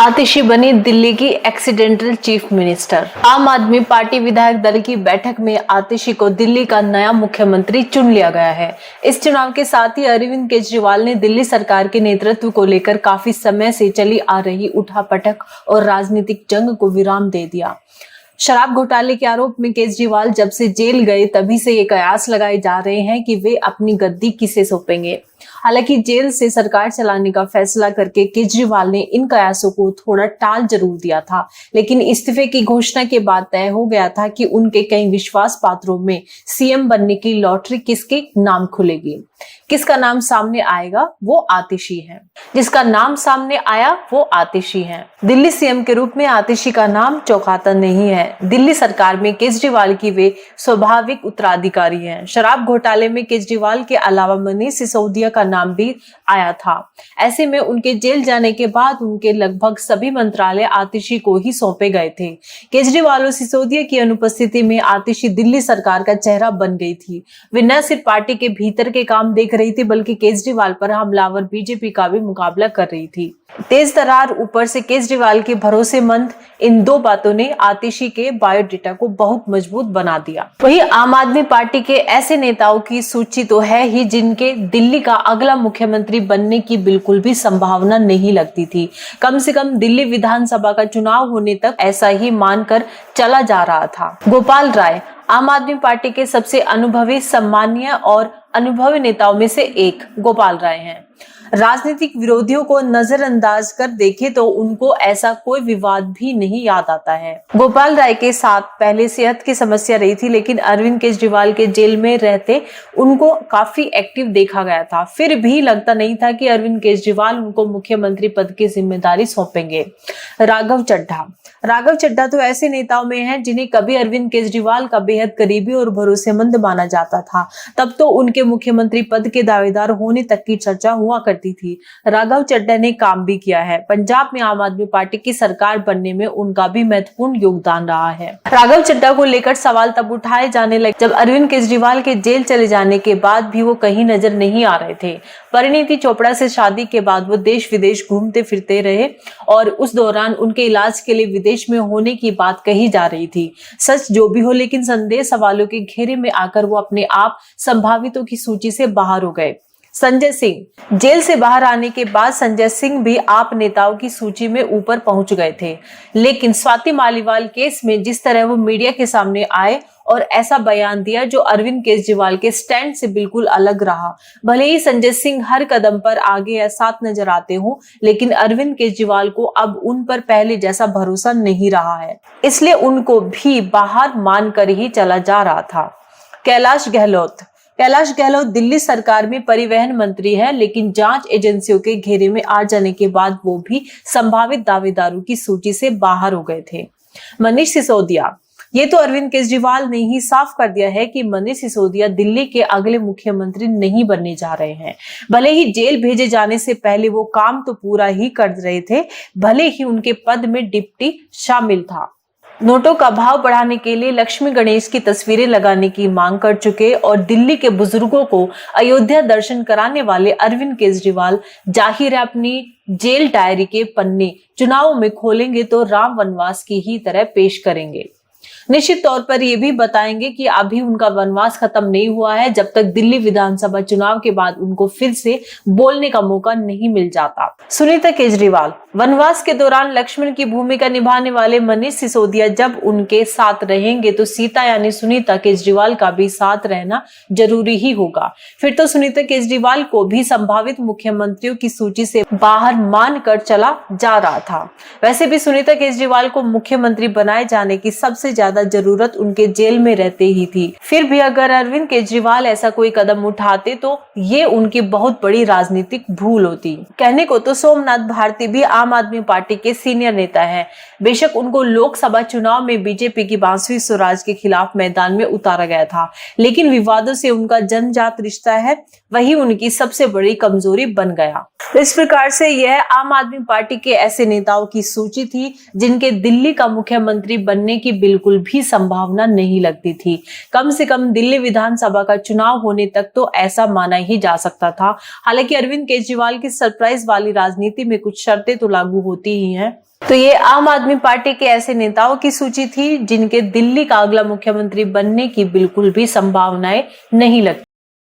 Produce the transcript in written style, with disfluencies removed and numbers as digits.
आतिशी बनी दिल्ली की accidental chief minister. आम आदमी पार्टी विधायक दल की बैठक में आतिशी को दिल्ली का नया मुख्यमंत्री चुन लिया गया है। इस चुनाव के साथ ही अरविंद केजरीवाल ने दिल्ली सरकार के नेतृत्व को लेकर काफी समय से चली आ रही उठापटक और राजनीतिक जंग को विराम दे दिया। शराब घोटाले के आरोप में केजरीवाल जब से जेल गए तभी से ये कयास लगाए जा रहे हैं कि वे अपनी गद्दी किसे सौंपेंगे। हालांकि जेल से सरकार चलाने का फैसला करके केजरीवाल ने इन कयासों को थोड़ा टाल जरूर दिया था, लेकिन इस्तीफे की घोषणा के बाद तय हो गया था कि उनके कई विश्वास पात्रों में सीएम बनने की लॉटरी किसके नाम खुलेगी। किसका नाम सामने आएगा वो आतिशी है। जिसका नाम सामने आया वो आतिशी है। दिल्ली सीएम के रूप में आतिशी का नाम चौंकाता नहीं है। दिल्ली सरकार में केजरीवाल की वे स्वाभाविक उत्तराधिकारी हैं। शराब घोटाले में केजरीवाल के अलावा मनीष सिसोदिया का नाम भी आया था। ऐसे में उनके जेल जाने के बाद उनके लगभग सभी मंत्रालय आतिशी को ही सौंपे गए थे। केजरीवाल और सिसोदिया की अनुपस्थिति में आतिशी दिल्ली सरकार का चेहरा बन गई थी। वे न सिर्फ पार्टी के भीतर के काम देख रही थी बल्कि केजरीवाल पर हमलावर बीजेपी का भी मुकाबला कर रही थी। तेज तर्रार ऊपर से केजरीवाल के भरोसेमंद, इन दो बातों ने आतिशी के बायोडेटा को बहुत मजबूत बना दिया। वहीं आम आदमी पार्टी के ऐसे नेताओं की सूची तो है ही जिनके दिल्ली का अगला मुख्यमंत्री बनने की बिल्कुल भी संभावना नहीं लगती थी। कम से कम दिल्ली विधानसभा का चुनाव होने तक ऐसा ही मानकर चला जा रहा था। गोपाल राय आम आदमी पार्टी के सबसे अनुभवी, सम्मानीय और अनुभवी नेताओं में से एक गोपाल राय हैं। राजनीतिक विरोधियों को नजरअंदाज कर देखे तो उनको ऐसा कोई विवाद भी नहीं याद आता है। गोपाल राय के साथ पहले सेहत की समस्या रही थी, लेकिन अरविंद केजरीवाल के जेल में रहते उनको काफी एक्टिव देखा गया था। फिर भी लगता नहीं था कि अरविंद केजरीवाल उनको मुख्यमंत्री पद की जिम्मेदारी सौंपेंगे। राघव चड्ढा तो ऐसे नेताओं में हैं जिन्हें कभी अरविंद केजरीवाल का बेहद करीबी और भरोसेमंद माना जाता था। तब तो उनके मुख्यमंत्री पद के दावेदार होने तक की चर्चा हुआ करती थी। राघव चड्ढा ने काम भी किया है। पंजाब में आम आदमी पार्टी की सरकार बनने में उनका भी महत्वपूर्ण योगदान रहा है। राघव चड्ढा को लेकर सवाल तब उठाए जाने लगे जब अरविंद केजरीवाल के जेल चले जाने के बाद भी वो कहीं नजर नहीं आ रहे थे। परिणीति चोपड़ा से शादी के बाद वो देश विदेश घूमते फिरते रहे और उस दौरान उनके इलाज के लिए विदेश में होने की बात कही जा रही थी। सच जो भी हो, लेकिन संदेह सवालों के घेरे में आकर वो अपने आप संभावितों की सूची से बाहर हो गए। संजय सिंह जेल से बाहर आने के बाद संजय सिंह भी आप नेताओं की सूची में ऊपर पहुंच गए थे, लेकिन स्वाति मालीवाल केस में जिस तरह वो मीडिया के सामने आए और ऐसा बयान दिया जो अरविंद केजरीवाल के स्टैंड से बिल्कुल अलग रहा। भले ही संजय सिंह हर कदम पर आगे या साथ नजर आते हो, लेकिन अरविंद केजरीवाल को अब उन पर पहले जैसा भरोसा नहीं रहा है, इसलिए उनको भी बाहर मानकर ही चला जा रहा था। कैलाश गहलोत दिल्ली सरकार में परिवहन मंत्री है, लेकिन जांच एजेंसियों के घेरे में आ जाने के बाद वो भी संभावित दावेदारों की सूची से बाहर हो गए थे। मनीष सिसोदिया ये तो अरविंद केजरीवाल ने ही साफ कर दिया है कि मनीष सिसोदिया दिल्ली के अगले मुख्यमंत्री नहीं बनने जा रहे हैं। भले ही जेल भेजे जाने से पहले वो काम तो पूरा ही कर रहे थे, भले ही उनके पद में डिप्टी शामिल था। नोटों का भाव बढ़ाने के लिए लक्ष्मी गणेश की तस्वीरें लगाने की मांग कर चुके और दिल्ली के बुजुर्गों को अयोध्या दर्शन कराने वाले अरविंद केजरीवाल जाहिर है अपनी जेल डायरी के पन्ने चुनावों में खोलेंगे तो राम वनवास की ही तरह पेश करेंगे। निश्चित तौर पर ये भी बताएंगे कि अभी उनका वनवास खत्म नहीं हुआ है जब तक दिल्ली विधानसभा चुनाव के बाद उनको फिर से बोलने का मौका नहीं मिल जाता। सुनीता केजरीवाल वनवास के दौरान लक्ष्मण की भूमिका निभाने वाले मनीष सिसोदिया जब उनके साथ रहेंगे तो सीता यानी सुनीता केजरीवाल का भी साथ रहना जरूरी ही होगा। फिर तो सुनीता केजरीवाल को भी संभावित मुख्यमंत्रियों की सूची से बाहर मानकर चला जा रहा था। वैसे भी सुनीता केजरीवाल को मुख्यमंत्री बनाए जाने की सबसे ज्यादा जरूरत उनके जेल में रहते ही थी। फिर भी अगर अरविंद केजरीवाल ऐसा कोई कदम उठाते तो ये उनकी बहुत बड़ी राजनीतिक भूल होती। कहने को तो सोमनाथ भारती भी आम आदमी पार्टी के सीनियर नेता हैं। बेशक उनको लोकसभा चुनाव में बीजेपी की बांसुरी स्वराज के खिलाफ मैदान में उतारा गया था, लेकिन विवादों से उनका जन्मजात रिश्ता है वही उनकी सबसे बड़ी कमजोरी बन गया। इस प्रकार से यह आम आदमी पार्टी के ऐसे नेताओं की सूची थी जिनके दिल्ली का मुख्यमंत्री बनने की बिल्कुल भी संभावना नहीं लगती थी। कम से कम दिल्ली विधानसभा का चुनाव होने तक तो ऐसा माना ही जा सकता था। हालांकि अरविंद केजरीवाल की सरप्राइज वाली राजनीति में कुछ शर्तें तो लागू होती ही हैं। तो ये आम आदमी पार्टी के ऐसे नेताओं की सूची थी जिनके दिल्ली का अगला मुख्यमंत्री बनने की बिल्कुल भी संभावनाएं नहीं लगती।